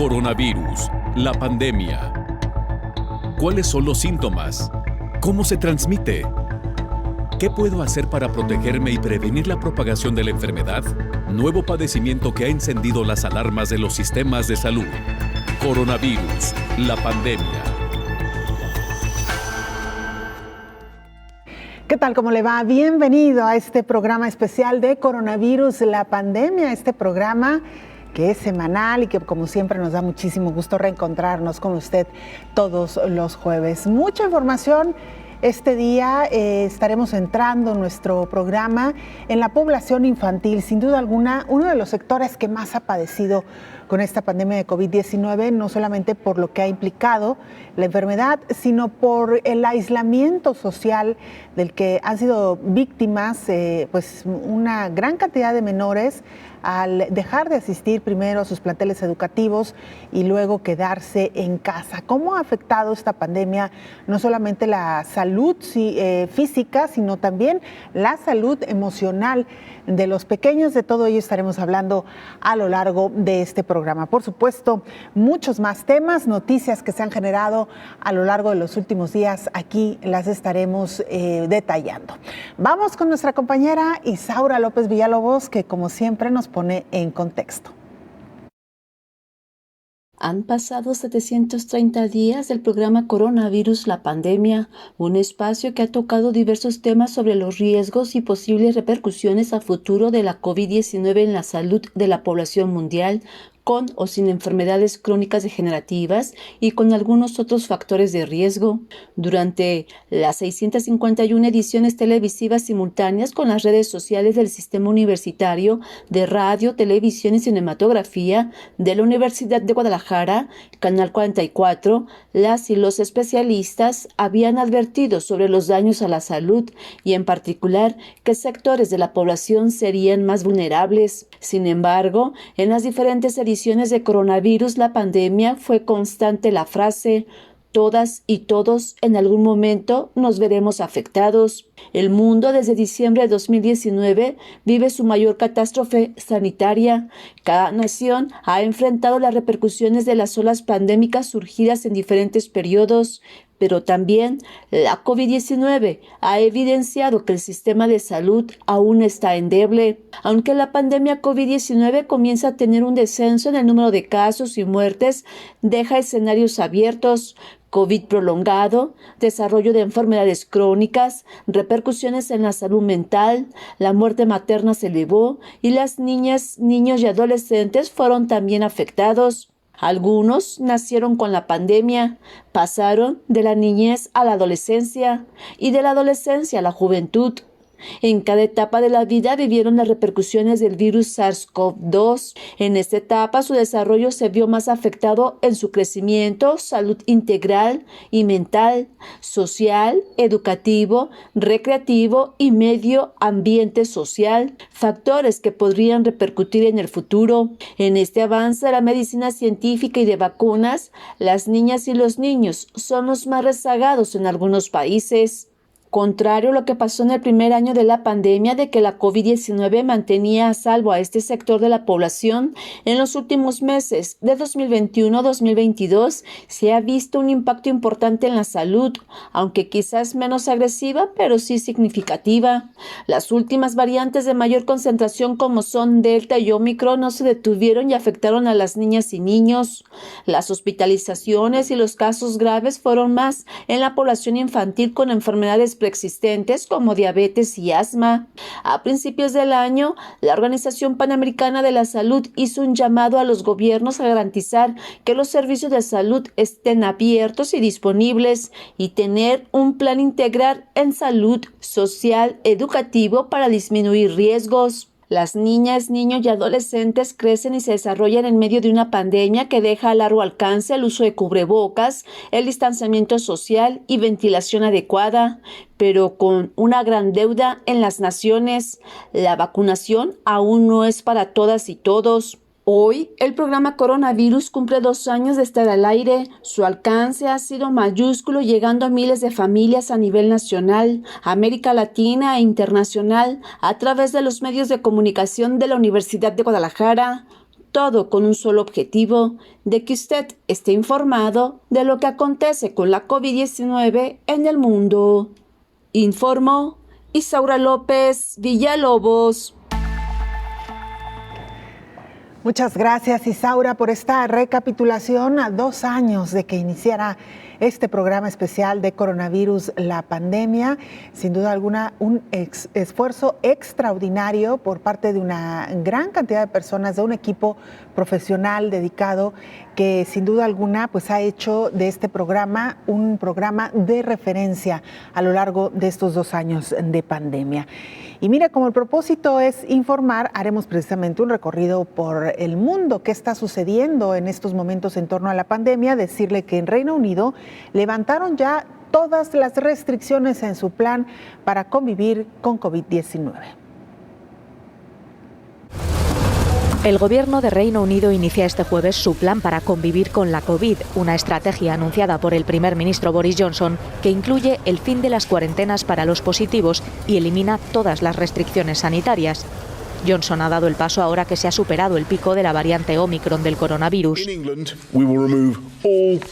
Coronavirus, la pandemia. ¿Cuáles son los síntomas? ¿Cómo se transmite? ¿Qué puedo hacer para protegerme y prevenir la propagación de la enfermedad? Nuevo padecimiento que ha encendido las alarmas de los sistemas de salud. Coronavirus, la pandemia. ¿Qué tal? ¿Cómo le va? Bienvenido a este programa especial de Coronavirus, la pandemia. Este programa que es semanal y que, como siempre, nos da muchísimo gusto reencontrarnos con usted todos los jueves. Mucha información. Este día estaremos centrando nuestro programa en la población infantil. Sin duda alguna, uno de los sectores que más ha padecido con esta pandemia de COVID-19, no solamente por lo que ha implicado la enfermedad, sino por el aislamiento social del que han sido víctimas pues una gran cantidad de menores al dejar de asistir primero a sus planteles educativos y luego quedarse en casa. ¿Cómo ha afectado esta pandemia no solamente la salud física, sino también la salud emocional de los pequeños? De todo ello estaremos hablando a lo largo de este programa. Por supuesto, muchos más temas, noticias que se han generado a lo largo de los últimos días, aquí las estaremos detallando. Vamos con nuestra compañera Isaura López Villalobos, que como siempre nos pone en contexto. Han pasado 730 días del programa Coronavirus, la pandemia, un espacio que ha tocado diversos temas sobre los riesgos y posibles repercusiones a futuro de la COVID-19 en la salud de la población mundial, con o sin enfermedades crónicas degenerativas y con algunos otros factores de riesgo. Durante las 651 ediciones televisivas simultáneas con las redes sociales del Sistema Universitario de Radio, Televisión y Cinematografía de la Universidad de Guadalajara, Canal 44, las y los especialistas habían advertido sobre los daños a la salud y en particular qué sectores de la población serían más vulnerables. Sin embargo, en las diferentes ediciones de Coronavirus, la pandemia, fue constante la frase: todas y todos en algún momento nos veremos afectados. El mundo desde diciembre de 2019 vive su mayor catástrofe sanitaria. Cada nación ha enfrentado las repercusiones de las olas pandémicas surgidas en diferentes periodos, pero también la COVID-19 ha evidenciado que el sistema de salud aún está endeble. Aunque la pandemia COVID-19 comienza a tener un descenso en el número de casos y muertes, deja escenarios abiertos: COVID prolongado, desarrollo de enfermedades crónicas, repercusiones en la salud mental, la muerte materna se elevó y las niñas, niños y adolescentes fueron también afectados. Algunos nacieron con la pandemia, pasaron de la niñez a la adolescencia y de la adolescencia a la juventud. En cada etapa de la vida vivieron las repercusiones del virus SARS-CoV-2. En esta etapa su desarrollo se vio más afectado en su crecimiento, salud integral y mental, social, educativo, recreativo y medio ambiente social, factores que podrían repercutir en el futuro. En este avance de la medicina científica y de vacunas, las niñas y los niños son los más rezagados en algunos países. Contrario a lo que pasó en el primer año de la pandemia, de que la COVID-19 mantenía a salvo a este sector de la población, en los últimos meses de 2021-2022 se ha visto un impacto importante en la salud, aunque quizás menos agresiva, pero sí significativa. Las últimas variantes de mayor concentración, como son Delta y Omicron, no se detuvieron y afectaron a las niñas y niños. Las hospitalizaciones y los casos graves fueron más en la población infantil con enfermedades preexistentes como diabetes y asma. A principios del año, la Organización Panamericana de la Salud hizo un llamado a los gobiernos a garantizar que los servicios de salud estén abiertos y disponibles y tener un plan integral en salud, social, educativo para disminuir riesgos. Las niñas, niños y adolescentes crecen y se desarrollan en medio de una pandemia que deja a largo alcance el uso de cubrebocas, el distanciamiento social y ventilación adecuada, pero con una gran deuda en las naciones. La vacunación aún no es para todas y todos. Hoy, el programa Coronavirus cumple 2 años de estar al aire. Su alcance ha sido mayúsculo, llegando a miles de familias a nivel nacional, América Latina e internacional, a través de los medios de comunicación de la Universidad de Guadalajara. Todo con un solo objetivo, de que usted esté informado de lo que acontece con la COVID-19 en el mundo. Informó Isaura López Villalobos. Muchas gracias, Isaura, por esta recapitulación a 2 años de que iniciara este programa especial de coronavirus, la pandemia. Sin duda alguna, un esfuerzo extraordinario por parte de una gran cantidad de personas, de un equipo profesional dedicado que sin duda alguna pues ha hecho de este programa un programa de referencia a lo largo de estos 2 años de pandemia. Y mira, como el propósito es informar, haremos precisamente un recorrido por el mundo, qué está sucediendo en estos momentos en torno a la pandemia, decirle que en Reino Unido levantaron ya todas las restricciones en su plan para convivir con COVID-19. El gobierno de Reino Unido inicia este jueves su plan para convivir con la COVID, una estrategia anunciada por el primer ministro Boris Johnson que incluye el fin de las cuarentenas para los positivos y elimina todas las restricciones sanitarias. Johnson ha dado el paso ahora que se ha superado el pico de la variante Omicron del coronavirus.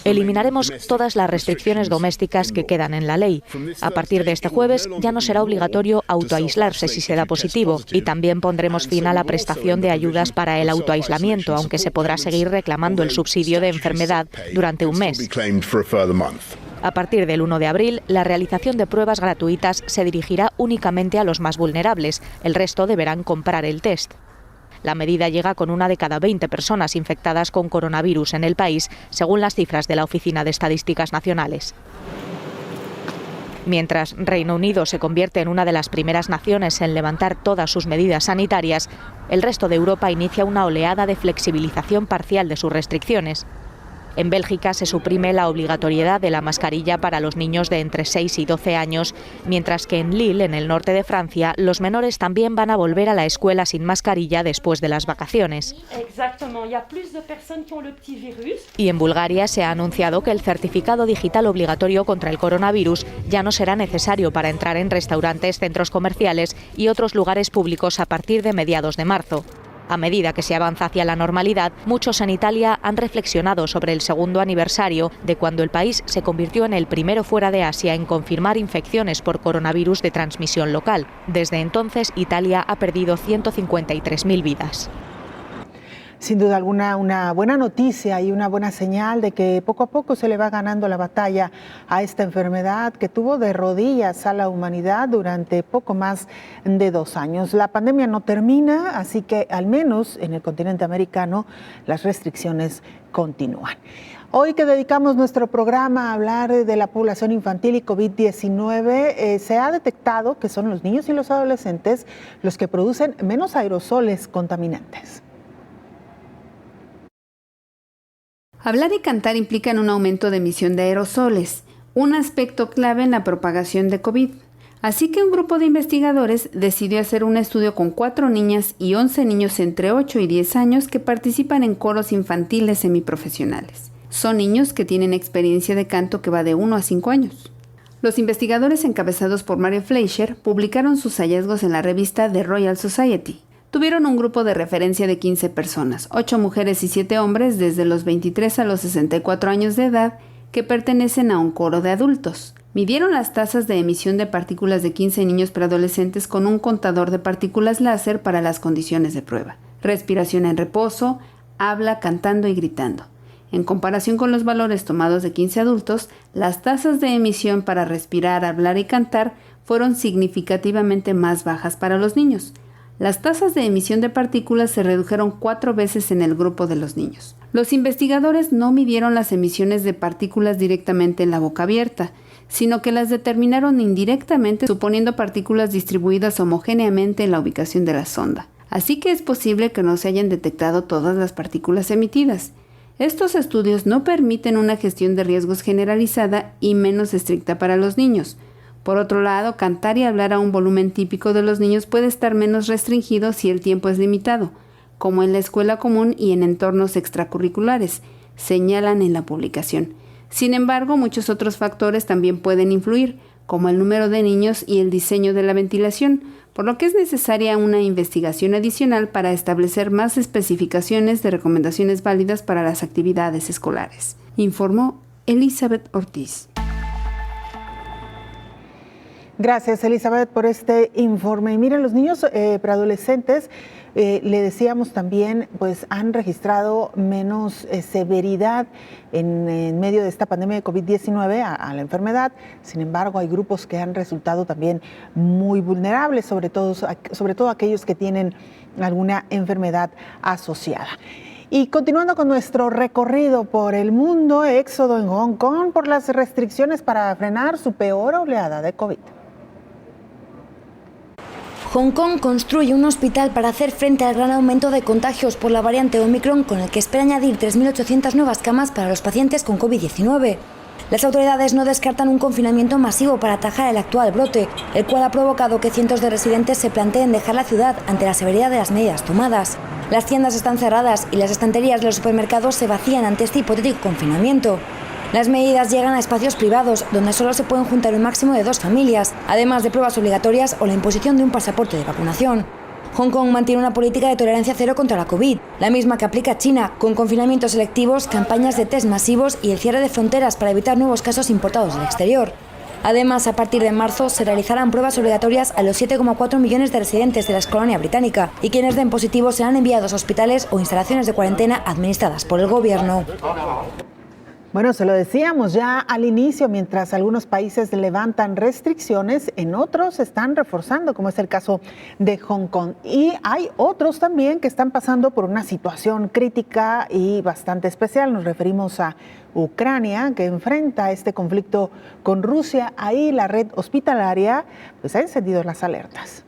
Eliminaremos todas las restricciones domésticas que quedan en la ley. A partir de este jueves ya no será obligatorio autoaislarse si se da positivo y también pondremos fin a la prestación de ayudas para el autoaislamiento, aunque se podrá seguir reclamando el subsidio de enfermedad durante un mes. A partir del 1 de abril, la realización de pruebas gratuitas se dirigirá únicamente a los más vulnerables. El resto deberán comprar el test. La medida llega con 1 de cada 20 personas infectadas con coronavirus en el país, según las cifras de la Oficina de Estadísticas Nacionales. Mientras Reino Unido se convierte en una de las primeras naciones en levantar todas sus medidas sanitarias, el resto de Europa inicia una oleada de flexibilización parcial de sus restricciones. En Bélgica se suprime la obligatoriedad de la mascarilla para los niños de entre 6 y 12 años, mientras que en Lille, en el norte de Francia, los menores también van a volver a la escuela sin mascarilla después de las vacaciones. Y en Bulgaria se ha anunciado que el certificado digital obligatorio contra el coronavirus ya no será necesario para entrar en restaurantes, centros comerciales y otros lugares públicos a partir de mediados de marzo. A medida que se avanza hacia la normalidad, muchos en Italia han reflexionado sobre el segundo aniversario de cuando el país se convirtió en el primero fuera de Asia en confirmar infecciones por coronavirus de transmisión local. Desde entonces, Italia ha perdido 153.000 vidas. Sin duda alguna, una buena noticia y una buena señal de que poco a poco se le va ganando la batalla a esta enfermedad que tuvo de rodillas a la humanidad durante poco más de 2 años. La pandemia no termina, así que al menos en el continente americano las restricciones continúan. Hoy que dedicamos nuestro programa a hablar de la población infantil y COVID-19, se ha detectado que son los niños y los adolescentes los que producen menos aerosoles contaminantes. Hablar y cantar implican un aumento de emisión de aerosoles, un aspecto clave en la propagación de COVID. Así que un grupo de investigadores decidió hacer un estudio con 4 niñas y 11 niños entre 8 y 10 años que participan en coros infantiles semiprofesionales. Son niños que tienen experiencia de canto que va de 1 a 5 años. Los investigadores encabezados por Mary Fleischer publicaron sus hallazgos en la revista The Royal Society. Tuvieron un grupo de referencia de 15 personas, 8 mujeres y 7 hombres desde los 23 a los 64 años de edad que pertenecen a un coro de adultos. Midieron las tasas de emisión de partículas de 15 niños preadolescentes con un contador de partículas láser para las condiciones de prueba. Respiración en reposo, habla, cantando y gritando. En comparación con los valores tomados de 15 adultos, las tasas de emisión para respirar, hablar y cantar fueron significativamente más bajas para los niños. Las tasas de emisión de partículas se redujeron 4 veces en el grupo de los niños. Los investigadores no midieron las emisiones de partículas directamente en la boca abierta, sino que las determinaron indirectamente suponiendo partículas distribuidas homogéneamente en la ubicación de la sonda. Así que es posible que no se hayan detectado todas las partículas emitidas. Estos estudios no permiten una gestión de riesgos generalizada y menos estricta para los niños. Por otro lado, cantar y hablar a un volumen típico de los niños puede estar menos restringido si el tiempo es limitado, como en la escuela común y en entornos extracurriculares, señalan en la publicación. Sin embargo, muchos otros factores también pueden influir, como el número de niños y el diseño de la ventilación, por lo que es necesaria una investigación adicional para establecer más especificaciones de recomendaciones válidas para las actividades escolares, informó Elizabeth Ortiz. Gracias, Elizabeth, por este informe. Y miren, los niños preadolescentes, le decíamos también, pues han registrado menos severidad en medio de esta pandemia de COVID-19 a la enfermedad. Sin embargo, hay grupos que han resultado también muy vulnerables, sobre todo aquellos que tienen alguna enfermedad asociada. Y continuando con nuestro recorrido por el mundo, éxodo en Hong Kong por las restricciones para frenar su peor oleada de COVID. Hong Kong construye un hospital para hacer frente al gran aumento de contagios por la variante Omicron, con el que espera añadir 3.800 nuevas camas para los pacientes con COVID-19. Las autoridades no descartan un confinamiento masivo para atajar el actual brote, el cual ha provocado que cientos de residentes se planteen dejar la ciudad ante la severidad de las medidas tomadas. Las tiendas están cerradas y las estanterías de los supermercados se vacían ante este hipotético confinamiento. Las medidas llegan a espacios privados, donde solo se pueden juntar un máximo de 2 familias, además de pruebas obligatorias o la imposición de un pasaporte de vacunación. Hong Kong mantiene una política de tolerancia cero contra la COVID, la misma que aplica China, con confinamientos selectivos, campañas de test masivos y el cierre de fronteras para evitar nuevos casos importados del exterior. Además, a partir de marzo se realizarán pruebas obligatorias a los 7,4 millones de residentes de la excolonia británica, y quienes den positivo serán enviados a hospitales o instalaciones de cuarentena administradas por el gobierno. Bueno, se lo decíamos ya al inicio, mientras algunos países levantan restricciones, en otros están reforzando, como es el caso de Hong Kong. Y hay otros también que están pasando por una situación crítica y bastante especial. Nos referimos a Ucrania, que enfrenta este conflicto con Rusia. Ahí la red hospitalaria pues ha encendido las alertas.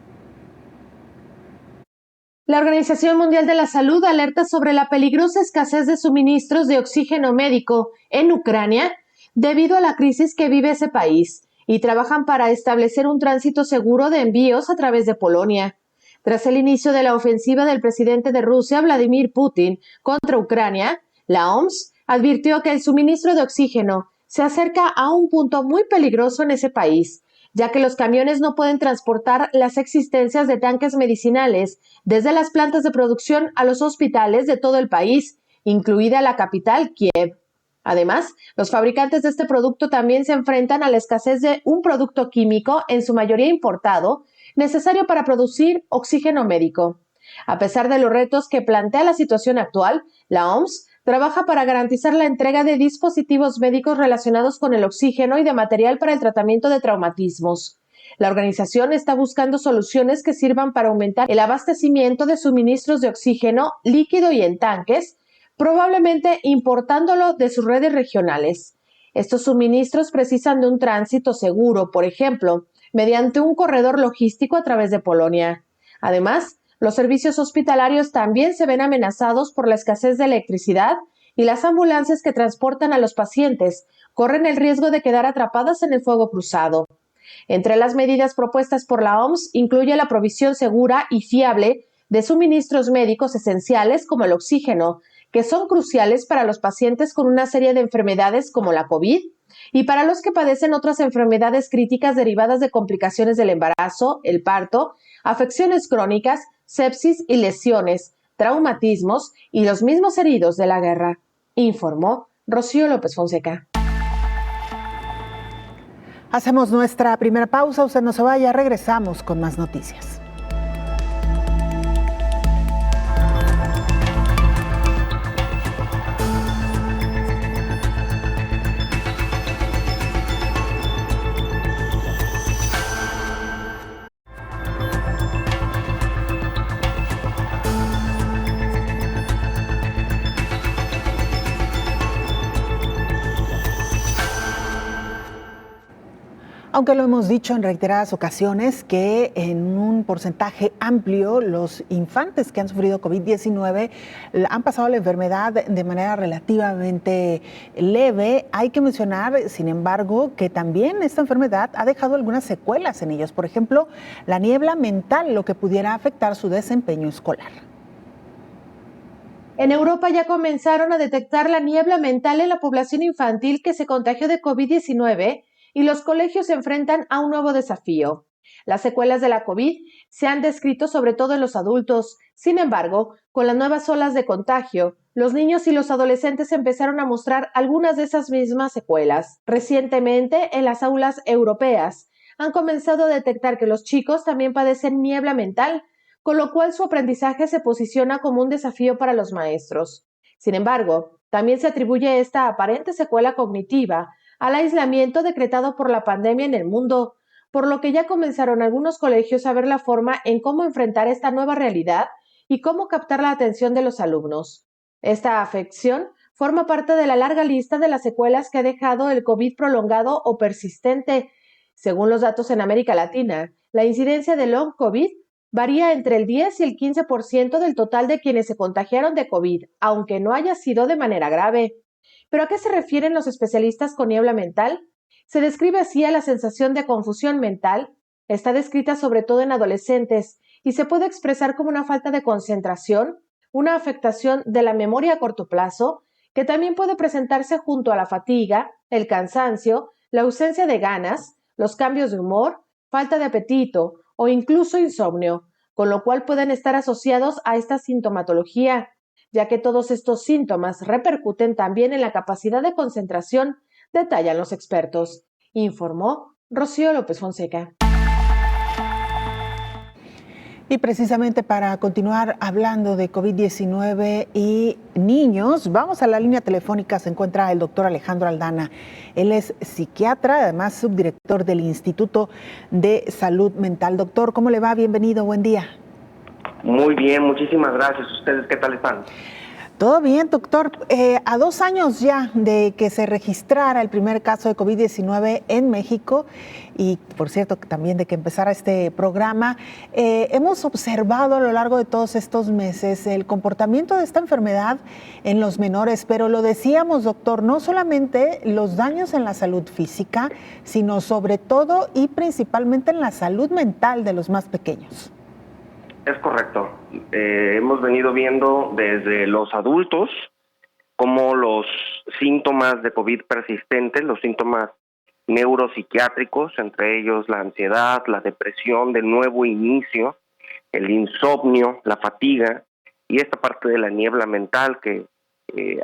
La Organización Mundial de la Salud alerta sobre la peligrosa escasez de suministros de oxígeno médico en Ucrania debido a la crisis que vive ese país, y trabajan para establecer un tránsito seguro de envíos a través de Polonia. Tras el inicio de la ofensiva del presidente de Rusia, Vladimir Putin, contra Ucrania, la OMS advirtió que el suministro de oxígeno se acerca a un punto muy peligroso en ese país, ya que los camiones no pueden transportar las existencias de tanques medicinales desde las plantas de producción a los hospitales de todo el país, incluida la capital, Kiev. Además, los fabricantes de este producto también se enfrentan a la escasez de un producto químico, en su mayoría importado, necesario para producir oxígeno médico. A pesar de los retos que plantea la situación actual, la OMS trabaja para garantizar la entrega de dispositivos médicos relacionados con el oxígeno y de material para el tratamiento de traumatismos. La organización está buscando soluciones que sirvan para aumentar el abastecimiento de suministros de oxígeno líquido y en tanques, probablemente importándolo de sus redes regionales. Estos suministros precisan de un tránsito seguro, por ejemplo, mediante un corredor logístico a través de Polonia. Además, los servicios hospitalarios también se ven amenazados por la escasez de electricidad, y las ambulancias que transportan a los pacientes corren el riesgo de quedar atrapadas en el fuego cruzado. Entre las medidas propuestas por la OMS incluye la provisión segura y fiable de suministros médicos esenciales como el oxígeno, que son cruciales para los pacientes con una serie de enfermedades como la COVID y para los que padecen otras enfermedades críticas derivadas de complicaciones del embarazo, el parto, afecciones crónicas, sepsis y lesiones, traumatismos y los mismos heridos de la guerra, informó Rocío López Fonseca. Hacemos nuestra primera pausa, usted no se vaya, regresamos con más noticias. Aunque lo hemos dicho en reiteradas ocasiones que en un porcentaje amplio los infantes que han sufrido COVID-19 han pasado la enfermedad de manera relativamente leve, hay que mencionar, sin embargo, que también esta enfermedad ha dejado algunas secuelas en ellos. Por ejemplo, la niebla mental, lo que pudiera afectar su desempeño escolar. En Europa ya comenzaron a detectar la niebla mental en la población infantil que se contagió de COVID-19 y los colegios se enfrentan a un nuevo desafío. Las secuelas de la COVID se han descrito sobre todo en los adultos. Sin embargo, con las nuevas olas de contagio, los niños y los adolescentes empezaron a mostrar algunas de esas mismas secuelas. Recientemente, en las aulas europeas, han comenzado a detectar que los chicos también padecen niebla mental, con lo cual su aprendizaje se posiciona como un desafío para los maestros. Sin embargo, también se atribuye esta aparente secuela cognitiva al aislamiento decretado por la pandemia en el mundo, por lo que ya comenzaron algunos colegios a ver la forma en cómo enfrentar esta nueva realidad y cómo captar la atención de los alumnos. Esta afección forma parte de la larga lista de las secuelas que ha dejado el COVID prolongado o persistente. Según los datos en América Latina, la incidencia de long COVID varía entre el 10 y el 15% del total de quienes se contagiaron de COVID, aunque no haya sido de manera grave. ¿Pero a qué se refieren los especialistas con niebla mental? Se describe así a la sensación de confusión mental. Está descrita sobre todo en adolescentes y se puede expresar como una falta de concentración, una afectación de la memoria a corto plazo, que también puede presentarse junto a la fatiga, el cansancio, la ausencia de ganas, los cambios de humor, falta de apetito o incluso insomnio, con lo cual pueden estar asociados a esta sintomatología, ya que todos estos síntomas repercuten también en la capacidad de concentración, detallan los expertos, informó Rocío López Fonseca. Y precisamente para continuar hablando de COVID-19 y niños, vamos a la línea telefónica, se encuentra el doctor Alejandro Aldana. Él es psiquiatra, además subdirector del Instituto de Salud Mental. Doctor, ¿cómo le va? Bienvenido, buen día. Muy bien, muchísimas gracias. ¿Ustedes qué tal están? Todo bien, doctor. A 2 años ya de que se registrara el primer caso de COVID-19 en México y, por cierto, también de que empezara este programa, hemos observado a lo largo de todos estos meses el comportamiento de esta enfermedad en los menores, pero lo decíamos, doctor, no solamente los daños en la salud física, sino sobre todo y principalmente en la salud mental de los más pequeños. Es correcto. Hemos venido viendo desde los adultos como los síntomas de COVID persistentes, los síntomas neuropsiquiátricos, entre ellos la ansiedad, la depresión de nuevo inicio, el insomnio, la fatiga y esta parte de la niebla mental, que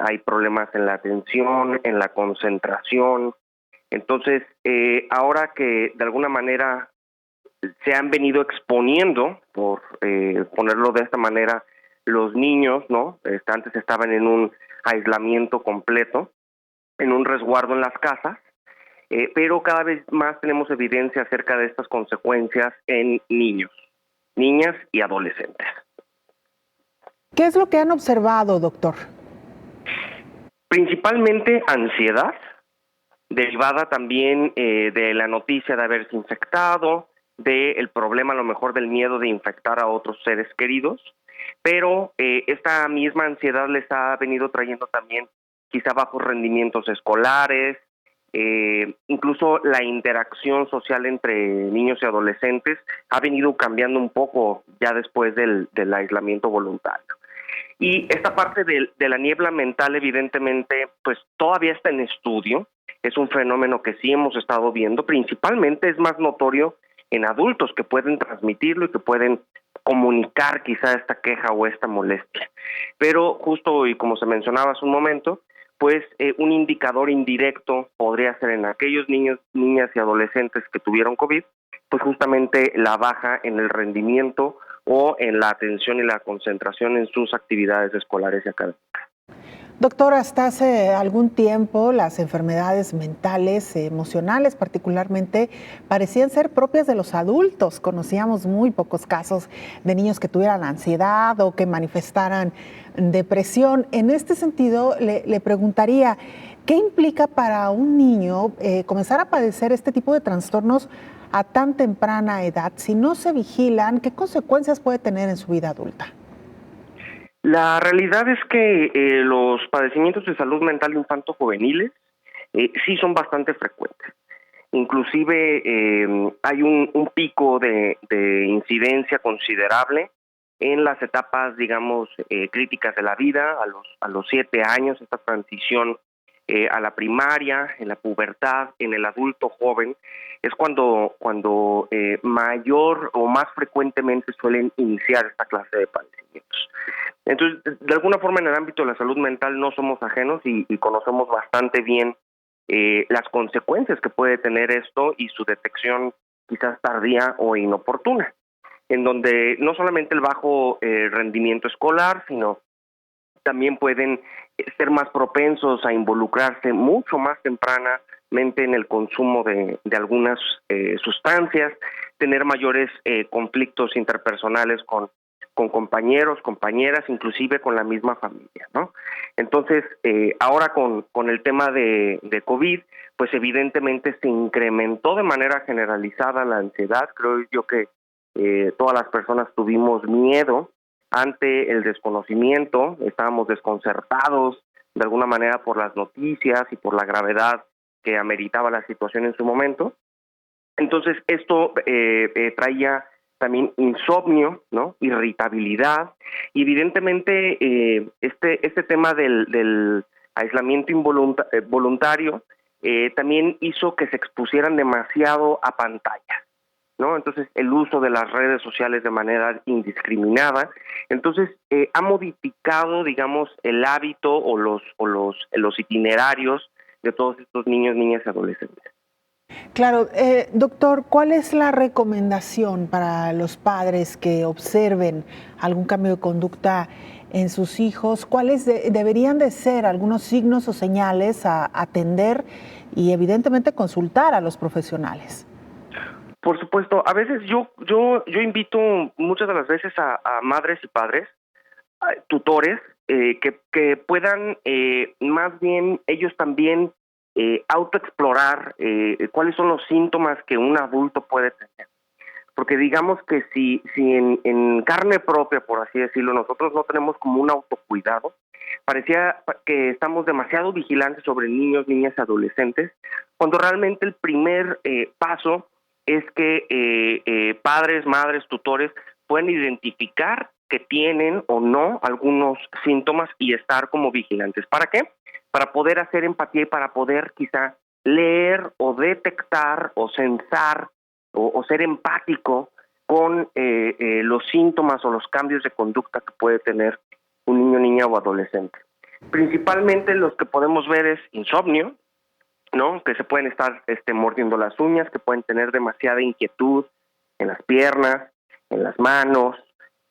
hay problemas en la atención, en la concentración. Entonces, ahora que de alguna manera se han venido exponiendo, por ponerlo de esta manera, los niños, ¿no? Antes estaban en un aislamiento completo, en un resguardo en las casas, pero cada vez más tenemos evidencia acerca de estas consecuencias en niños, niñas y adolescentes. ¿Qué es lo que han observado, doctor? Principalmente ansiedad, derivada también de la noticia de haberse infectado, del problema a lo mejor del miedo de infectar a otros seres queridos, pero esta misma ansiedad les ha venido trayendo también quizá bajos rendimientos escolares, incluso la interacción social entre niños y adolescentes ha venido cambiando un poco ya después del aislamiento voluntario. Y esta parte de la niebla mental evidentemente pues todavía está en estudio, es un fenómeno que sí hemos estado viendo, principalmente es más notorio en adultos que pueden transmitirlo y que pueden comunicar quizá esta queja o esta molestia. Pero justo y como se mencionaba hace un momento, pues un indicador indirecto podría ser en aquellos niños, niñas y adolescentes que tuvieron COVID, pues justamente la baja en el rendimiento o en la atención y la concentración en sus actividades escolares y académicas. Doctor, hasta hace algún tiempo las enfermedades mentales, emocionales particularmente, parecían ser propias de los adultos. Conocíamos muy pocos casos de niños que tuvieran ansiedad o que manifestaran depresión. En este sentido, le preguntaría, ¿qué implica para un niño comenzar a padecer este tipo de trastornos a tan temprana edad? Si no se vigilan, ¿qué consecuencias puede tener en su vida adulta? La realidad es que los padecimientos de salud mental infanto-juveniles sí son bastante frecuentes. Inclusive hay un pico de incidencia considerable en las etapas, digamos, críticas de la vida, a los 7 años, esta transición a la primaria, en la pubertad, en el adulto joven, es cuando mayor o más frecuentemente suelen iniciar esta clase de padecimientos. Entonces, de alguna forma en el ámbito de la salud mental no somos ajenos y conocemos bastante bien las consecuencias que puede tener esto y su detección quizás tardía o inoportuna, en donde no solamente el bajo rendimiento escolar, sino también pueden ser más propensos a involucrarse mucho más tempranamente en el consumo de algunas sustancias, tener mayores conflictos interpersonales con compañeros, compañeras, inclusive con la misma familia, ¿no? Entonces, ahora con el tema de COVID, pues evidentemente se incrementó de manera generalizada la ansiedad. Creo yo que todas las personas tuvimos miedo ante el desconocimiento, estábamos desconcertados de alguna manera por las noticias y por la gravedad que ameritaba la situación en su momento. Entonces, esto traía también insomnio, ¿no? Irritabilidad, y evidentemente este tema del aislamiento voluntario también hizo que se expusieran demasiado a pantallas, ¿no? Entonces, el uso de las redes sociales de manera indiscriminada, entonces ha modificado, digamos, el hábito o los itinerarios de todos estos niños, niñas y adolescentes. Claro, doctor, ¿cuál es la recomendación para los padres que observen algún cambio de conducta en sus hijos? ¿Cuáles deberían de ser algunos signos o señales a atender y evidentemente consultar a los profesionales? Por supuesto, a veces yo invito muchas de las veces a madres y padres, a tutores, que puedan más bien ellos también autoexplorar cuáles son los síntomas que un adulto puede tener. Porque digamos que si en carne propia, por así decirlo, nosotros no tenemos como un autocuidado, parecía que estamos demasiado vigilantes sobre niños, niñas y adolescentes, cuando realmente el primer paso es que padres, madres, tutores pueden identificar que tienen o no algunos síntomas y estar como vigilantes. ¿Para qué? Para poder hacer empatía y para poder quizá leer o detectar o censar o ser empático con los síntomas o los cambios de conducta que puede tener un niño, niña o adolescente. Principalmente los que podemos ver es insomnio, ¿no? Que se pueden estar mordiendo las uñas, que pueden tener demasiada inquietud en las piernas, en las manos,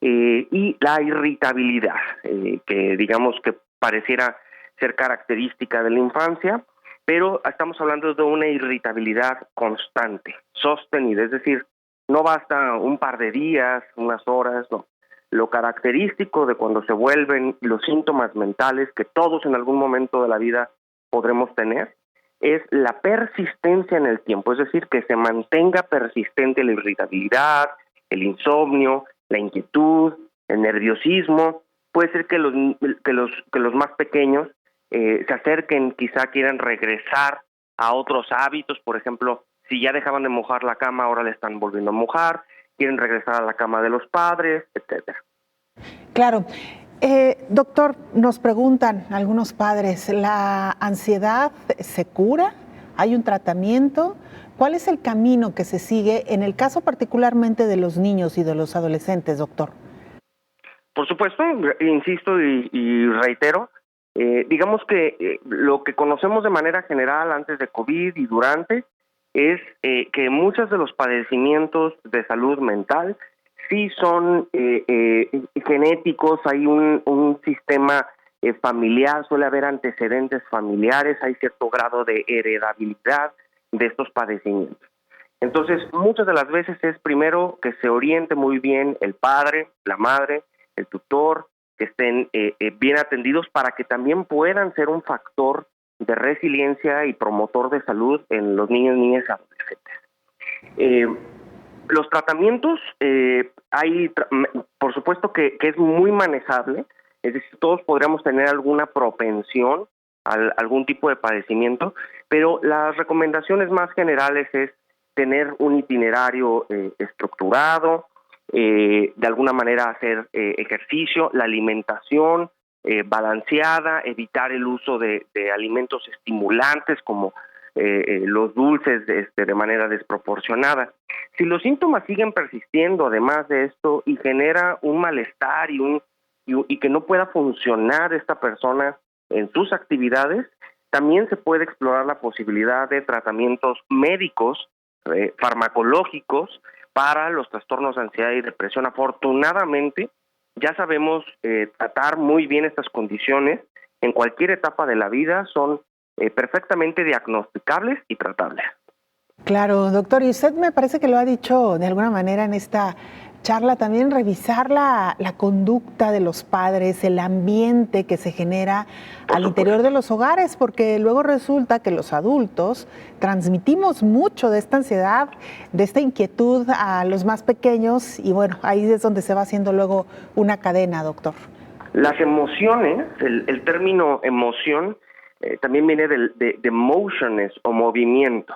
y la irritabilidad, que digamos que pareciera ser característica de la infancia, pero estamos hablando de una irritabilidad constante, sostenida, es decir, no basta un par de días, unas horas, no. Lo característico de cuando se vuelven los síntomas mentales que todos en algún momento de la vida podremos tener es la persistencia en el tiempo, es decir, que se mantenga persistente la irritabilidad, el insomnio, la inquietud, el nerviosismo. Puede ser que los más pequeños se acerquen, quizá quieran regresar a otros hábitos, por ejemplo, si ya dejaban de mojar la cama, ahora le están volviendo a mojar, quieren regresar a la cama de los padres, etcétera. Claro. Doctor, nos preguntan algunos padres, ¿la ansiedad se cura? ¿Hay un tratamiento? ¿Cuál es el camino que se sigue en el caso particularmente de los niños y de los adolescentes, doctor? Por supuesto, insisto y reitero, digamos que lo que conocemos de manera general antes de COVID y durante es que muchos de los padecimientos de salud mental sí son genéticos, hay un sistema familiar, suele haber antecedentes familiares, hay cierto grado de heredabilidad de estos padecimientos. Entonces, muchas de las veces es primero que se oriente muy bien el padre, la madre, el tutor, que estén bien atendidos para que también puedan ser un factor de resiliencia y promotor de salud en los niños, niñas y adolescentes. Los tratamientos, por supuesto que es muy manejable, es decir, todos podríamos tener alguna propensión a algún tipo de padecimiento, pero las recomendaciones más generales es tener un itinerario estructurado, de alguna manera hacer ejercicio, la alimentación balanceada, evitar el uso de alimentos estimulantes como los dulces de manera desproporcionada. Si los síntomas siguen persistiendo, además de esto, y genera un malestar y que no pueda funcionar esta persona en sus actividades, también se puede explorar la posibilidad de tratamientos médicos, farmacológicos, para los trastornos de ansiedad y depresión. Afortunadamente, ya sabemos tratar muy bien estas condiciones. En cualquier etapa de la vida son perfectamente diagnosticables y tratables. Claro, doctor, y usted me parece que lo ha dicho de alguna manera en esta charla, también revisar la conducta de los padres, el ambiente que se genera al interior de los hogares, porque luego resulta que los adultos transmitimos mucho de esta ansiedad, de esta inquietud a los más pequeños, y bueno, ahí es donde se va haciendo luego una cadena, doctor. Las emociones, el término emoción, también viene de motiones o movimiento.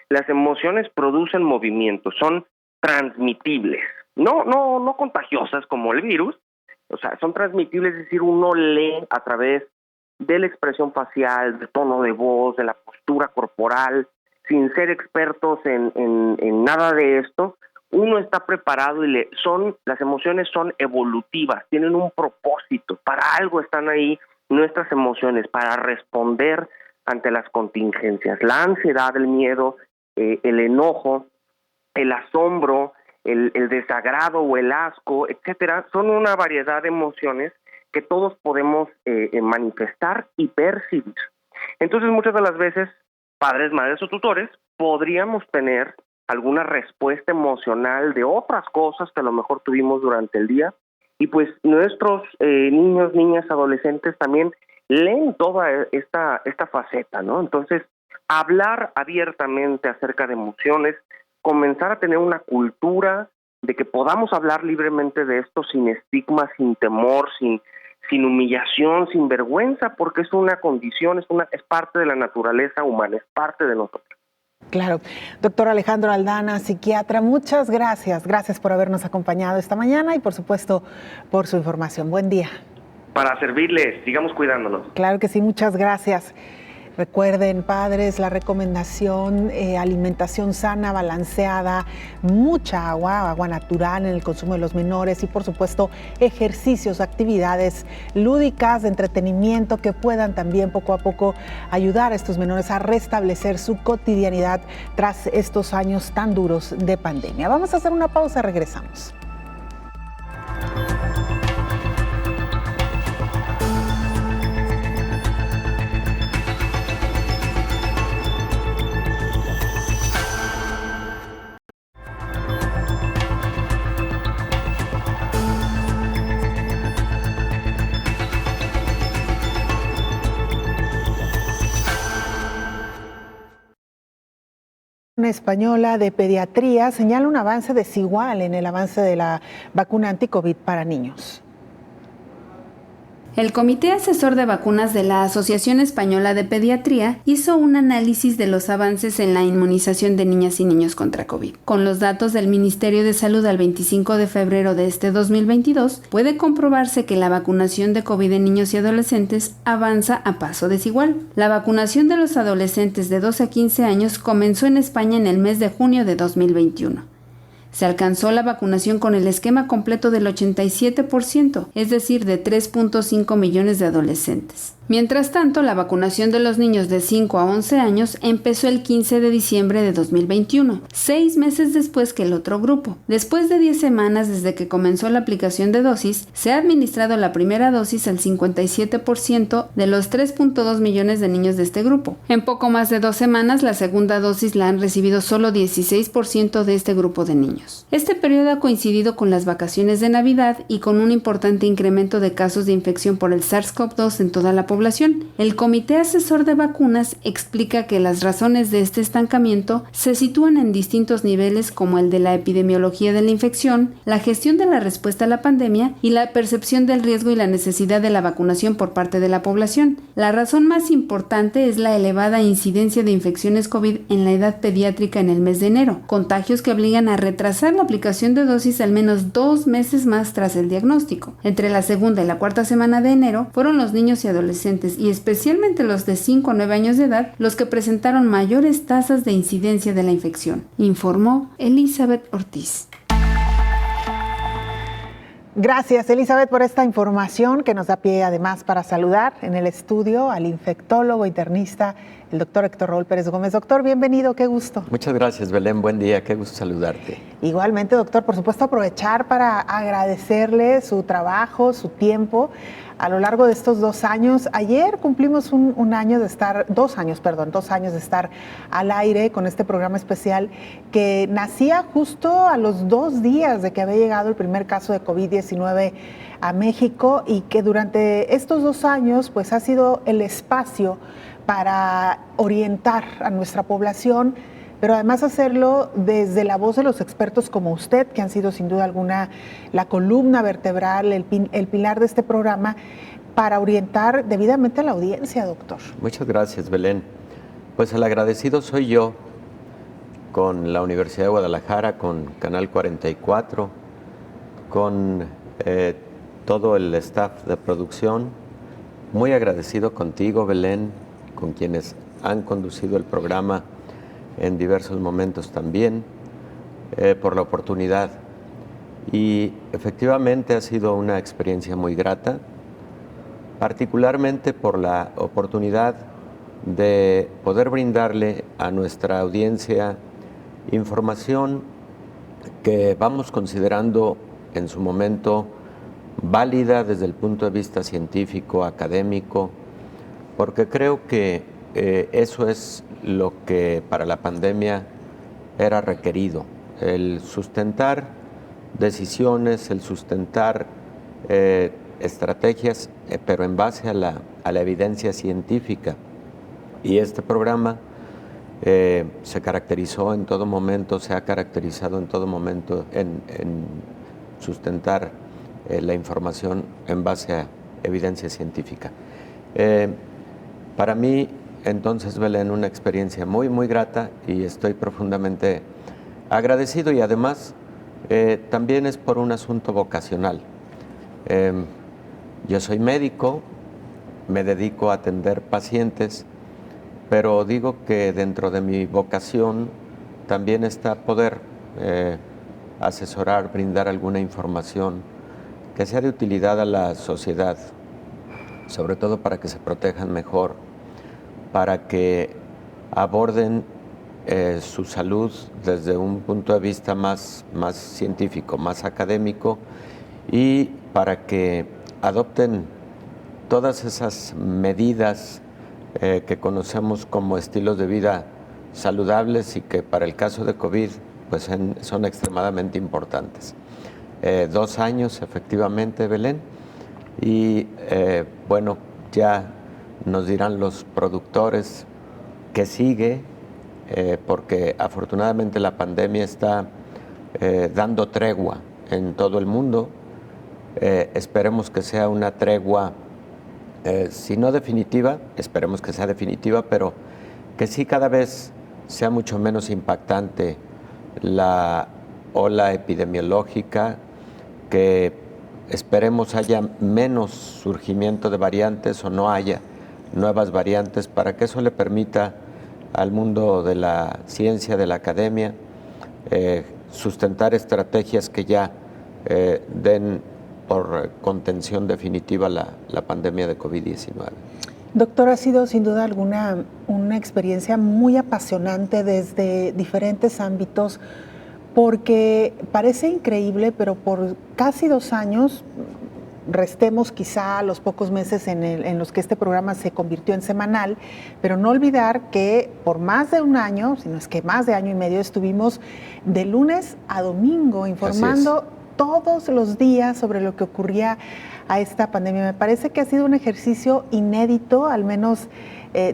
Las emociones producen movimiento, son transmitibles, no contagiosas como el virus, o sea, son transmitibles, es decir, uno lee a través de la expresión facial, del tono de voz, de la postura corporal, sin ser expertos en nada de esto. Uno está preparado y las emociones son evolutivas, tienen un propósito, para algo están ahí nuestras emociones, para responder ante las contingencias. La ansiedad, el miedo, el enojo, el asombro, el desagrado o el asco, etcétera, son una variedad de emociones que todos podemos manifestar y percibir. Entonces, muchas de las veces, padres, madres o tutores, podríamos tener alguna respuesta emocional de otras cosas que a lo mejor tuvimos durante el día, y pues nuestros niños, niñas, adolescentes también leen toda esta faceta, ¿no? Entonces, hablar abiertamente acerca de emociones, comenzar a tener una cultura de que podamos hablar libremente de esto sin estigma, sin temor, sin humillación, sin vergüenza, porque es una condición, es parte de la naturaleza humana, es parte de nosotros. Claro. Doctor Alejandro Aldana, psiquiatra, muchas gracias. Gracias por habernos acompañado esta mañana y, por supuesto, por su información. Buen día. Para servirles, sigamos cuidándonos. Claro que sí, muchas gracias. Recuerden, padres, la recomendación, alimentación sana, balanceada, mucha agua natural en el consumo de los menores y, por supuesto, ejercicios, actividades lúdicas, de entretenimiento que puedan también poco a poco ayudar a estos menores a restablecer su cotidianidad tras estos años tan duros de pandemia. Vamos a hacer una pausa, regresamos. Una española de pediatría señala un avance desigual en el avance de la vacuna anti-COVID para niños. El Comité Asesor de Vacunas de la Asociación Española de Pediatría hizo un análisis de los avances en la inmunización de niñas y niños contra COVID. Con los datos del Ministerio de Salud al 25 de febrero de este 2022, puede comprobarse que la vacunación de COVID en niños y adolescentes avanza a paso desigual. La vacunación de los adolescentes de 12 a 15 años comenzó en España en el mes de junio de 2021. Se alcanzó la vacunación con el esquema completo del 87%, es decir, de 3.5 millones de adolescentes. Mientras tanto, la vacunación de los niños de 5 a 11 años empezó el 15 de diciembre de 2021, 6 meses después que el otro grupo. Después de 10 semanas desde que comenzó la aplicación de dosis, se ha administrado la primera dosis al 57% de los 3.2 millones de niños de este grupo. En poco más de 2 semanas, la segunda dosis la han recibido solo 16% de este grupo de niños. Este periodo ha coincidido con las vacaciones de Navidad y con un importante incremento de casos de infección por el SARS-CoV-2 en toda la población. El Comité Asesor de Vacunas explica que las razones de este estancamiento se sitúan en distintos niveles, como el de la epidemiología de la infección, la gestión de la respuesta a la pandemia y la percepción del riesgo y la necesidad de la vacunación por parte de la población. La razón más importante es la elevada incidencia de infecciones COVID en la edad pediátrica en el mes de enero, contagios que obligan a retrasar atrasar la aplicación de dosis al menos 2 meses más tras el diagnóstico. Entre la segunda y la cuarta semana de enero fueron los niños y adolescentes, y especialmente los de 5 a 9 años de edad, los que presentaron mayores tasas de incidencia de la infección, informó Elizabeth Ortiz. Gracias, Elizabeth, por esta información que nos da pie además para saludar en el estudio al infectólogo internista, el doctor Héctor Raúl Pérez Gómez. Doctor, bienvenido, qué gusto. Muchas gracias, Belén, buen día, qué gusto saludarte. Igualmente, doctor, por supuesto aprovechar para agradecerle su trabajo, su tiempo a lo largo de estos 2 años. Ayer cumplimos 2 años de estar al aire con este programa especial que nacía justo a los 2 días de que había llegado el primer caso de COVID-19 a México, y que durante estos 2 años pues ha sido el espacio para orientar a nuestra población, pero además hacerlo desde la voz de los expertos como usted, que han sido sin duda alguna la columna vertebral, el pilar de este programa, para orientar debidamente a la audiencia, doctor. Muchas gracias, Belén. Pues el agradecido soy yo, con la Universidad de Guadalajara, con Canal 44, con todo el staff de producción. Muy agradecido contigo, Belén, con quienes han conducido el programa en diversos momentos también, por la oportunidad. Y efectivamente ha sido una experiencia muy grata, particularmente por la oportunidad de poder brindarle a nuestra audiencia información que vamos considerando en su momento válida desde el punto de vista científico, académico, porque creo que eso es lo que para la pandemia era requerido, el sustentar decisiones, el sustentar estrategias, pero en base a la evidencia científica. Y este programa se caracterizó en todo momento, se ha caracterizado en todo momento en sustentar la información en base a evidencia científica. Para mí, entonces, Belén, una experiencia muy, muy grata, y estoy profundamente agradecido, y además también es por un asunto vocacional. Yo soy médico, me dedico a atender pacientes, pero digo que dentro de mi vocación también está poder asesorar, brindar alguna información que sea de utilidad a la sociedad, sobre todo para que se protejan mejor, para que aborden su salud desde un punto de vista más científico, más académico, y para que adopten todas esas medidas que conocemos como estilos de vida saludables y que para el caso de COVID pues son extremadamente importantes. 2 años efectivamente, Belén, y bueno, ya nos dirán los productores qué sigue, porque afortunadamente la pandemia está dando tregua en todo el mundo. Esperemos que sea una tregua, si no definitiva, esperemos que sea definitiva, pero que sí cada vez sea mucho menos impactante la ola epidemiológica, que esperemos haya menos surgimiento de variantes o no haya nuevas variantes, para que eso le permita al mundo de la ciencia, de la academia, sustentar estrategias que ya den por contención definitiva la pandemia de COVID-19. Doctor, ha sido sin duda alguna una experiencia muy apasionante desde diferentes ámbitos, porque parece increíble, pero por casi 2 años, restemos quizá los pocos meses en los que este programa se convirtió en semanal, pero no olvidar que por más de 1 año, si no es que más de 1 año y medio, estuvimos de lunes a domingo informando todos los días sobre lo que ocurría a esta pandemia. Me parece que ha sido un ejercicio inédito, al menos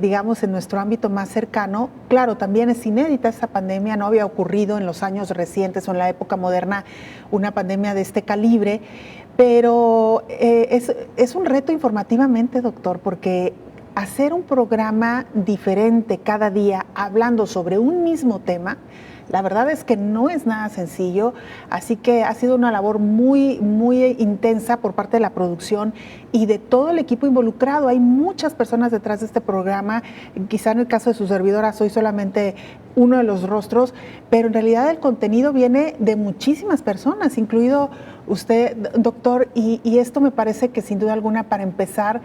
digamos en nuestro ámbito más cercano. Claro, también es inédita esta pandemia, no había ocurrido en los años recientes o en la época moderna una pandemia de este calibre, pero es un reto informativamente, doctor, porque hacer un programa diferente cada día hablando sobre un mismo tema, la verdad es que no es nada sencillo, así que ha sido una labor muy, muy intensa por parte de la producción y de todo el equipo involucrado. Hay muchas personas detrás de este programa, quizá en el caso de su servidora soy solamente uno de los rostros, pero en realidad el contenido viene de muchísimas personas, incluido usted, doctor, y esto me parece que sin duda alguna, para empezar,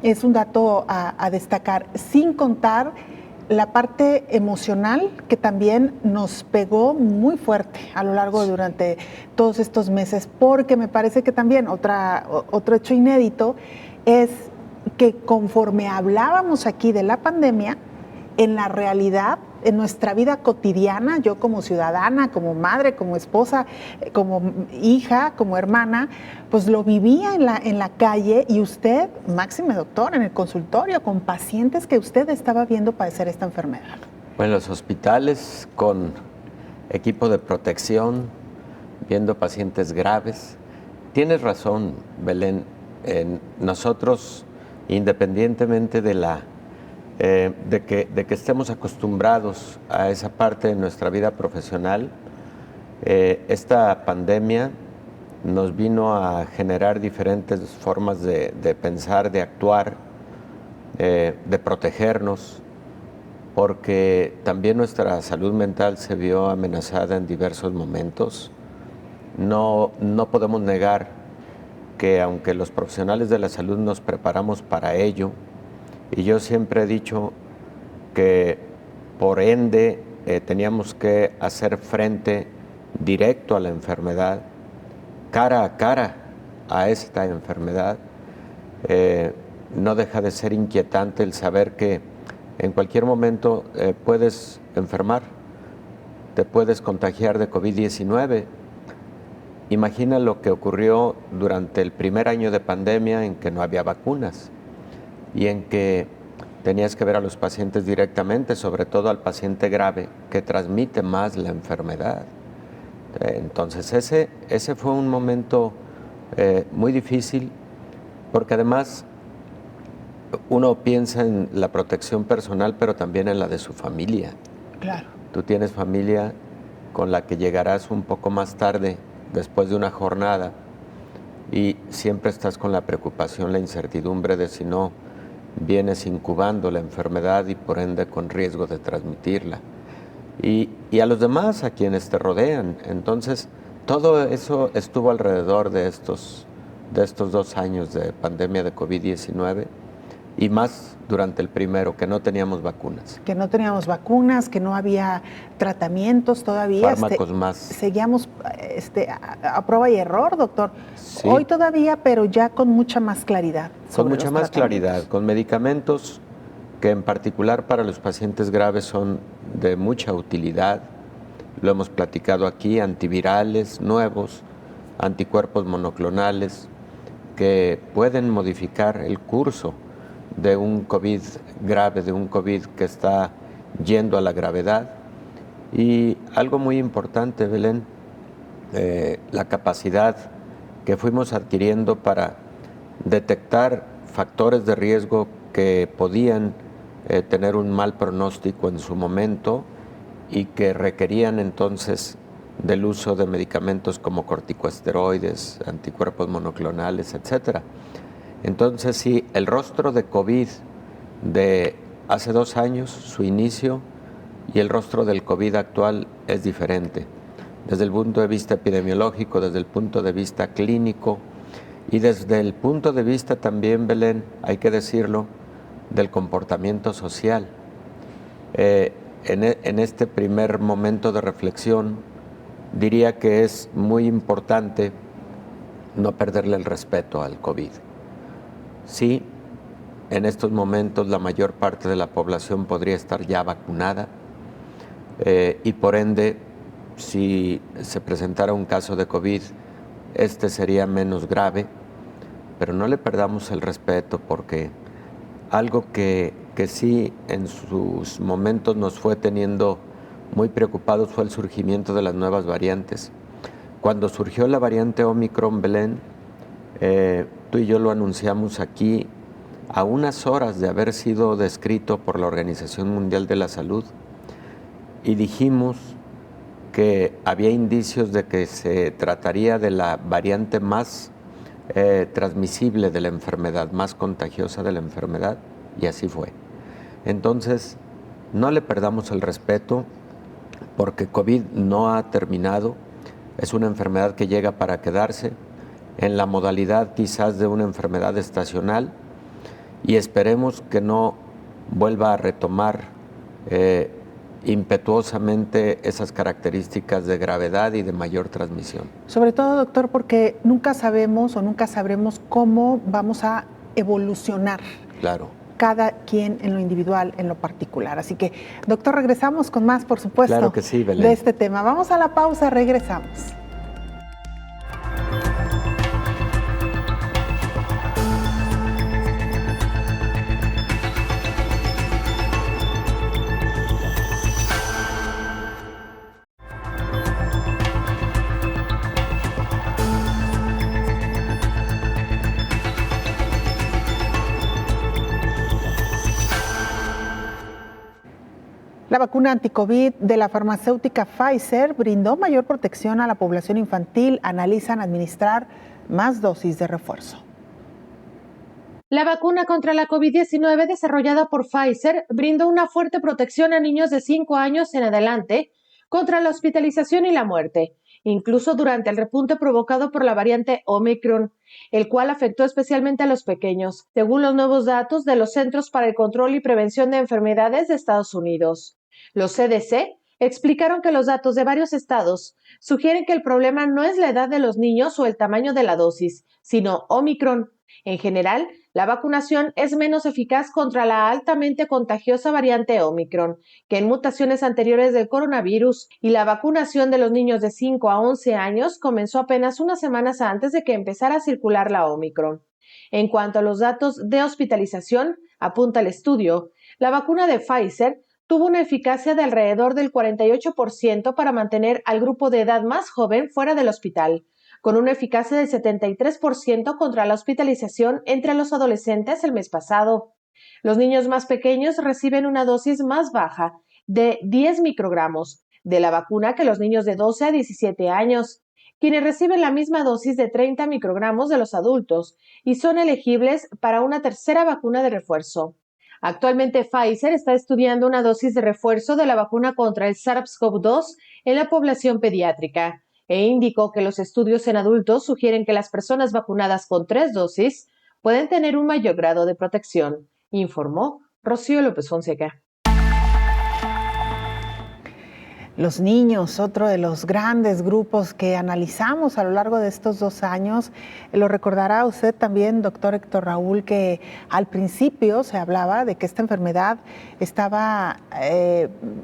es un dato a destacar, sin contar la parte emocional que también nos pegó muy fuerte a lo largo durante todos estos meses, porque me parece que también otro hecho inédito es que conforme hablábamos aquí de la pandemia, en la realidad, en nuestra vida cotidiana, yo como ciudadana, como madre, como esposa, como hija, como hermana, pues lo vivía en la calle, y usted, máxime doctor, en el consultorio, con pacientes que usted estaba viendo padecer esta enfermedad. Bueno, los hospitales con equipo de protección, viendo pacientes graves. Tienes razón, Belén, nosotros, independientemente de que estemos acostumbrados a esa parte de nuestra vida profesional, esta pandemia nos vino a generar diferentes formas de pensar, de actuar, de protegernos, porque también nuestra salud mental se vio amenazada en diversos momentos. No podemos negar que aunque los profesionales de la salud nos preparamos para ello, y yo siempre he dicho que por ende teníamos que hacer frente directo a la enfermedad, cara a cara a esta enfermedad, no deja de ser inquietante el saber que en cualquier momento puedes enfermar, te puedes contagiar de COVID-19. Imagina lo que ocurrió durante el primer año de pandemia, en que no había vacunas y en que tenías que ver a los pacientes directamente, sobre todo al paciente grave, que transmite más la enfermedad. Entonces ese fue un momento muy difícil, porque además uno piensa en la protección personal, pero también en la de su familia. Claro. Tú tienes familia con la que llegarás un poco más tarde, después de una jornada, y siempre estás con la preocupación, la incertidumbre de si no vienes incubando la enfermedad y por ende con riesgo de transmitirla. Y a los demás, a quienes te rodean. Entonces, todo eso estuvo alrededor de estos 2 años de pandemia de COVID-19, y más durante el primero, que no teníamos vacunas. Que no teníamos vacunas, que no había tratamientos todavía. Fármacos más. Seguíamos a prueba y error, doctor. Sí. Hoy todavía, pero ya con mucha más claridad. Con mucha más claridad, con medicamentos que en particular para los pacientes graves son de mucha utilidad. Lo hemos platicado aquí, antivirales nuevos, anticuerpos monoclonales, que pueden modificar el curso de un COVID grave, de un COVID que está yendo a la gravedad. Y algo muy importante, Belén, la capacidad que fuimos adquiriendo para detectar factores de riesgo que podían tener un mal pronóstico en su momento y que requerían entonces del uso de medicamentos como corticosteroides, anticuerpos monoclonales, etcétera. Entonces sí, el rostro de COVID de hace 2 años, su inicio, y el rostro del COVID actual es diferente, desde el punto de vista epidemiológico, desde el punto de vista clínico y desde el punto de vista también, Belén, hay que decirlo, del comportamiento social. En este primer momento de reflexión, diría que es muy importante no perderle el respeto al COVID. Sí, en estos momentos la mayor parte de la población podría estar ya vacunada, y por ende, si se presentara un caso de COVID, este sería menos grave, pero no le perdamos el respeto, porque algo que sí en sus momentos nos fue teniendo muy preocupados fue el surgimiento de las nuevas variantes. Cuando surgió la variante Omicron, Belén, tú y yo lo anunciamos aquí a unas horas de haber sido descrito por la Organización Mundial de la Salud, y dijimos que había indicios de que se trataría de la variante más transmisible de la enfermedad, más contagiosa de la enfermedad, y así fue. Entonces, no le perdamos el respeto, porque COVID no ha terminado, es una enfermedad que llega para quedarse, en la modalidad quizás de una enfermedad estacional, y esperemos que no vuelva a retomar impetuosamente esas características de gravedad y de mayor transmisión. Sobre todo, doctor, porque nunca sabemos o nunca sabremos cómo vamos a evolucionar. Claro. Cada quien en lo individual, en lo particular. Así que, doctor, regresamos con más, por supuesto, claro que sí, Belén, de este tema. Vamos a la pausa, regresamos. La vacuna anticovid de la farmacéutica Pfizer brindó mayor protección a la población infantil. Analizan administrar más dosis de refuerzo. La vacuna contra la COVID-19 desarrollada por Pfizer brindó una fuerte protección a niños de 5 años en adelante contra la hospitalización y la muerte, incluso durante el repunte provocado por la variante Omicron, el cual afectó especialmente a los pequeños, según los nuevos datos de los Centros para el Control y Prevención de Enfermedades de Estados Unidos. Los CDC explicaron que los datos de varios estados sugieren que el problema no es la edad de los niños o el tamaño de la dosis, sino Omicron. En general, la vacunación es menos eficaz contra la altamente contagiosa variante Omicron que en mutaciones anteriores del coronavirus, y la vacunación de los niños de 5 a 11 años comenzó apenas unas semanas antes de que empezara a circular la Omicron. En cuanto a los datos de hospitalización, apunta el estudio, la vacuna de Pfizer tuvo una eficacia de alrededor del 48% para mantener al grupo de edad más joven fuera del hospital, con una eficacia del 73% contra la hospitalización entre los adolescentes el mes pasado. Los niños más pequeños reciben una dosis más baja, de 10 microgramos, de la vacuna que los niños de 12 a 17 años, quienes reciben la misma dosis de 30 microgramos de los adultos y son elegibles para una tercera vacuna de refuerzo. Actualmente Pfizer está estudiando una dosis de refuerzo de la vacuna contra el SARS-CoV-2 en la población pediátrica, e indicó que los estudios en adultos sugieren que las personas vacunadas con 3 dosis pueden tener un mayor grado de protección, informó Rocío López Fonseca. Los niños, otro de los grandes grupos que analizamos a lo largo de estos 2 años. Lo recordará usted también, doctor Héctor Raúl, que al principio se hablaba de que esta enfermedad estaba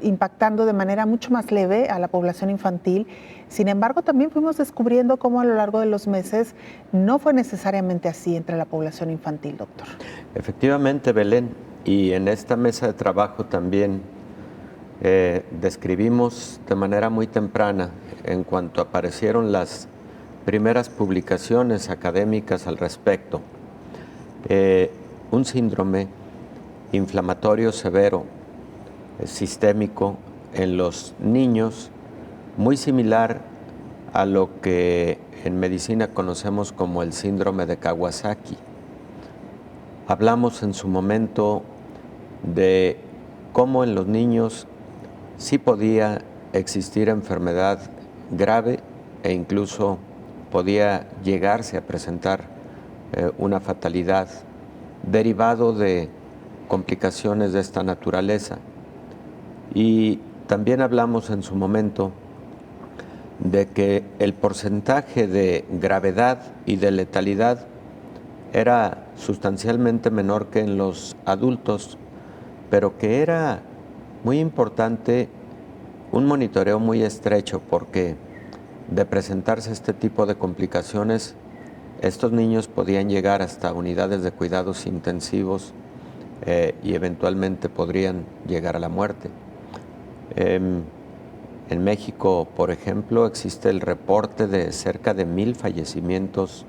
impactando de manera mucho más leve a la población infantil. Sin embargo, también fuimos descubriendo cómo a lo largo de los meses no fue necesariamente así entre la población infantil, doctor. Efectivamente, Belén, y en esta mesa de trabajo también describimos de manera muy temprana, en cuanto aparecieron las primeras publicaciones académicas al respecto, un síndrome inflamatorio severo, sistémico en los niños, muy similar a lo que en medicina conocemos como el síndrome de Kawasaki. Hablamos en su momento de cómo en los niños sí podía existir enfermedad grave e incluso podía llegarse a presentar una fatalidad derivado de complicaciones de esta naturaleza. Y también hablamos en su momento de que el porcentaje de gravedad y de letalidad era sustancialmente menor que en los adultos, pero que era muy importante un monitoreo muy estrecho, porque de presentarse este tipo de complicaciones, estos niños podían llegar hasta unidades de cuidados intensivos y eventualmente podrían llegar a la muerte. En México, por ejemplo, existe el reporte de cerca de 1,000 fallecimientos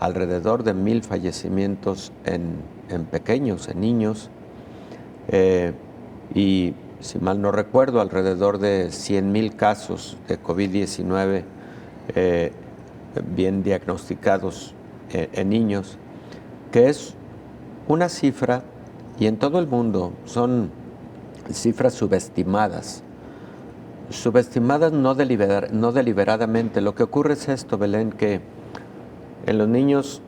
alrededor de 1,000 fallecimientos en pequeños, en niños, y si mal no recuerdo, alrededor de 100,000 casos de COVID-19 bien diagnosticados en niños, que es una cifra, y en todo el mundo son cifras subestimadas no deliberadamente. Lo que ocurre es esto, Belén, que en los niños,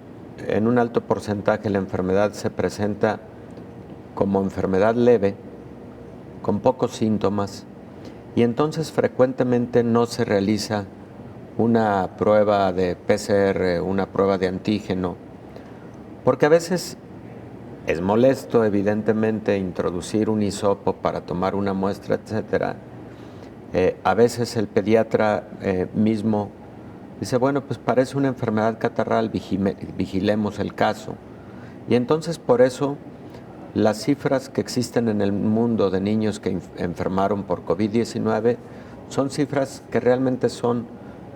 en un alto porcentaje, la enfermedad se presenta como enfermedad leve, con pocos síntomas, y entonces frecuentemente no se realiza una prueba de PCR, una prueba de antígeno, porque a veces es molesto, evidentemente, introducir un hisopo para tomar una muestra, etcétera. A veces el pediatra mismo dice, bueno, pues parece una enfermedad catarral, vigilemos el caso. Y entonces por eso las cifras que existen en el mundo de niños que enfermaron por COVID-19 son cifras que realmente son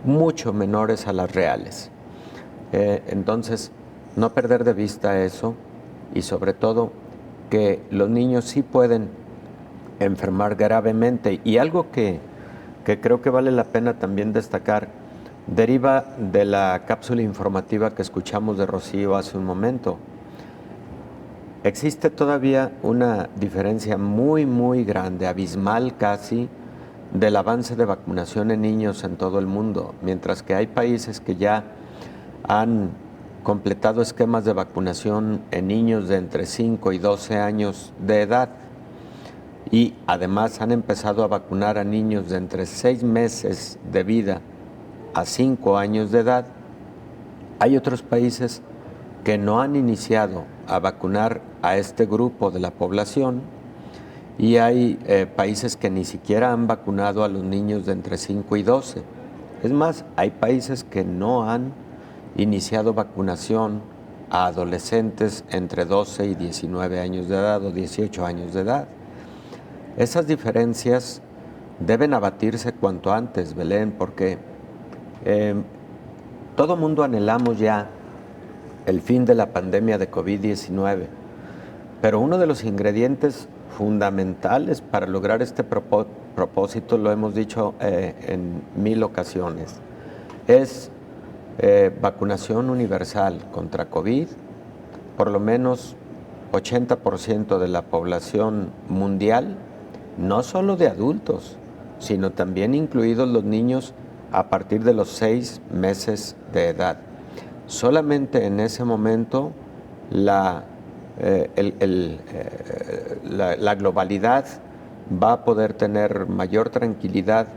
mucho menores a las reales. Entonces, no perder de vista eso, y sobre todo que los niños sí pueden enfermar gravemente. Y algo que creo que vale la pena también destacar, deriva de la cápsula informativa que escuchamos de Rocío hace un momento. Existe todavía una diferencia muy, muy grande, abismal casi, del avance de vacunación en niños en todo el mundo, mientras que hay países que ya han completado esquemas de vacunación en niños de entre 5 y 12 años de edad, y además han empezado a vacunar a niños de entre 6 meses de vida a 5 años de edad. Hay otros países que no han iniciado a vacunar a este grupo de la población, y hay países que ni siquiera han vacunado a los niños de entre 5 y 12. Es más, hay países que no han iniciado vacunación a adolescentes entre 12 y 19 años de edad o 18 años de edad. Esas diferencias deben abatirse cuanto antes, Belén, porque todo mundo anhelamos ya el fin de la pandemia de COVID-19, pero uno de los ingredientes fundamentales para lograr este propósito, lo hemos dicho en 1000 ocasiones, es vacunación universal contra COVID. Por lo menos 80% de la población mundial, no solo de adultos, sino también incluidos los niños a partir de los 6 meses de edad. Solamente en ese momento la globalidad va a poder tener mayor tranquilidad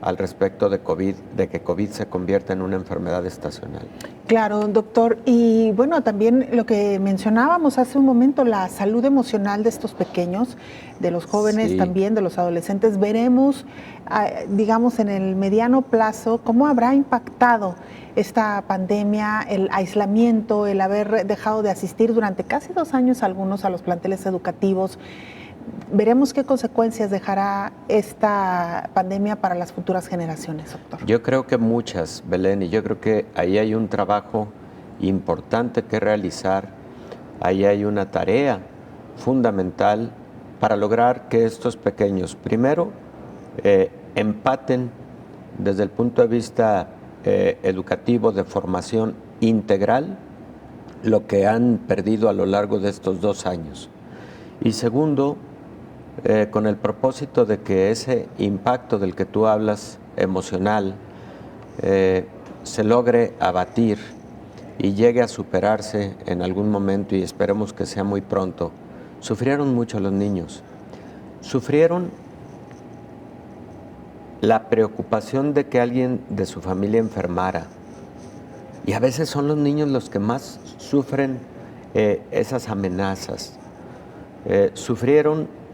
al respecto de COVID, de que COVID se convierta en una enfermedad estacional. Claro, doctor. Y bueno, también lo que mencionábamos hace un momento, la salud emocional de estos pequeños, de los jóvenes, sí, también, de los adolescentes. Veremos, digamos, en el mediano plazo, cómo habrá impactado esta pandemia, el aislamiento, el haber dejado de asistir durante casi 2 años algunos a los planteles educativos. Veremos qué consecuencias dejará esta pandemia para las futuras generaciones, doctor. Yo creo que muchas, Belén, y yo creo que ahí hay un trabajo importante que realizar, ahí hay una tarea fundamental para lograr que estos pequeños, primero, empaten desde el punto de vista educativo, de formación integral, lo que han perdido a lo largo de estos 2 años. Y segundo, con el propósito de que ese impacto del que tú hablas, emocional, se logre abatir y llegue a superarse en algún momento, y esperemos que sea muy pronto. Sufrieron mucho los niños. Sufrieron la preocupación de que alguien de su familia enfermara. Y a veces son los niños los que más sufren esas amenazas. Sufrieron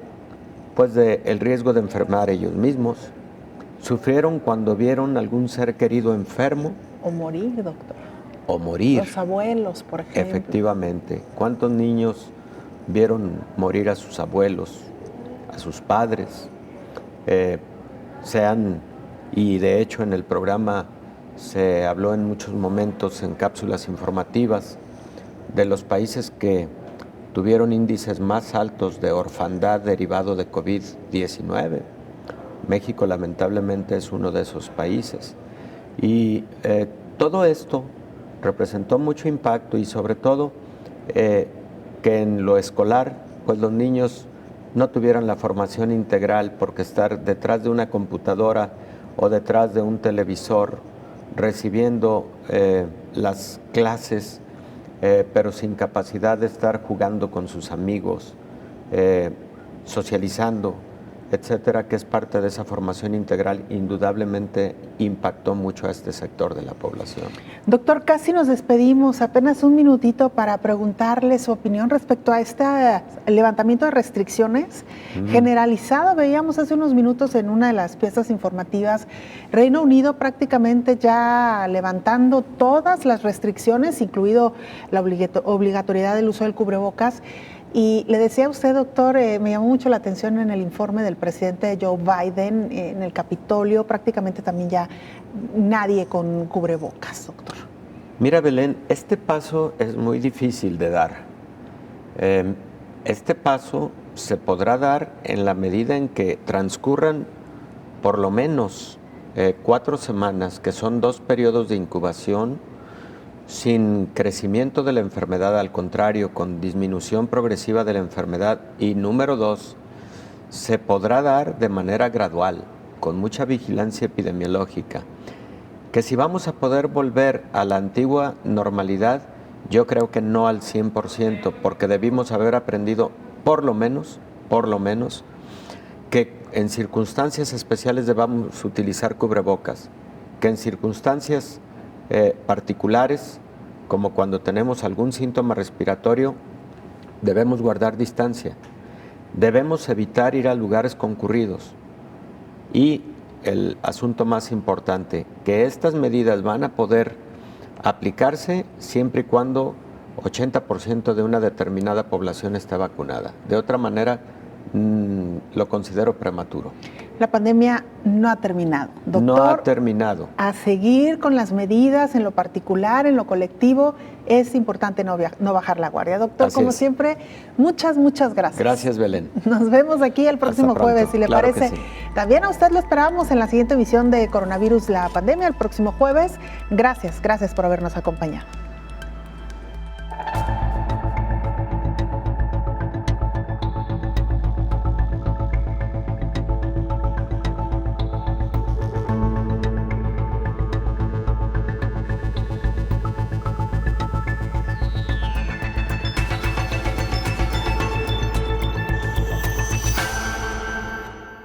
pues el riesgo de enfermar ellos mismos, sufrieron cuando vieron algún ser querido enfermo. O morir, doctor. O morir. Los abuelos, por ejemplo. Efectivamente. ¿Cuántos niños vieron morir a sus abuelos, a sus padres? Y de hecho en el programa se habló en muchos momentos en cápsulas informativas de los países que tuvieron índices más altos de orfandad derivado de COVID-19. México lamentablemente es uno de esos países. Y todo esto representó mucho impacto y sobre todo que en lo escolar pues los niños no tuvieran la formación integral, porque estar detrás de una computadora o detrás de un televisor recibiendo las clases, pero sin capacidad de estar jugando con sus amigos, socializando, etcétera, que es parte de esa formación integral, indudablemente impactó mucho a este sector de la población. Doctor, casi nos despedimos, apenas un minutito para preguntarle su opinión respecto a este levantamiento de restricciones generalizado. Veíamos hace unos minutos en una de las piezas informativas, Reino Unido prácticamente ya levantando todas las restricciones, incluido la obligatoriedad del uso del cubrebocas. Y le decía a usted, doctor, me llamó mucho la atención en el informe del presidente Joe Biden en el Capitolio, prácticamente también ya nadie con cubrebocas, doctor. Mira, Belén, este paso es muy difícil de dar. Este paso se podrá dar en la medida en que transcurran por lo menos 4 semanas, que son 2 periodos de incubación, sin crecimiento de la enfermedad, al contrario, con disminución progresiva de la enfermedad. Y número 2, se podrá dar de manera gradual, con mucha vigilancia epidemiológica. Que si vamos a poder volver a la antigua normalidad, yo creo que no al 100%, porque debimos haber aprendido por lo menos, que en circunstancias especiales debamos utilizar cubrebocas, que en circunstancias particulares, como cuando tenemos algún síntoma respiratorio, debemos guardar distancia, debemos evitar ir a lugares concurridos. Y el asunto más importante, que estas medidas van a poder aplicarse siempre y cuando 80% de una determinada población esté vacunada. De otra manera, lo considero prematuro. La pandemia no ha terminado, doctor. No ha terminado. A seguir con las medidas en lo particular, en lo colectivo, es importante no bajar la guardia. Doctor, Así como es. siempre, muchas gracias. Gracias, Belén. Nos vemos aquí el próximo jueves, si le claro parece. que sí. También a usted lo esperamos en la siguiente emisión de Coronavirus, la pandemia, el próximo jueves. Gracias por habernos acompañado.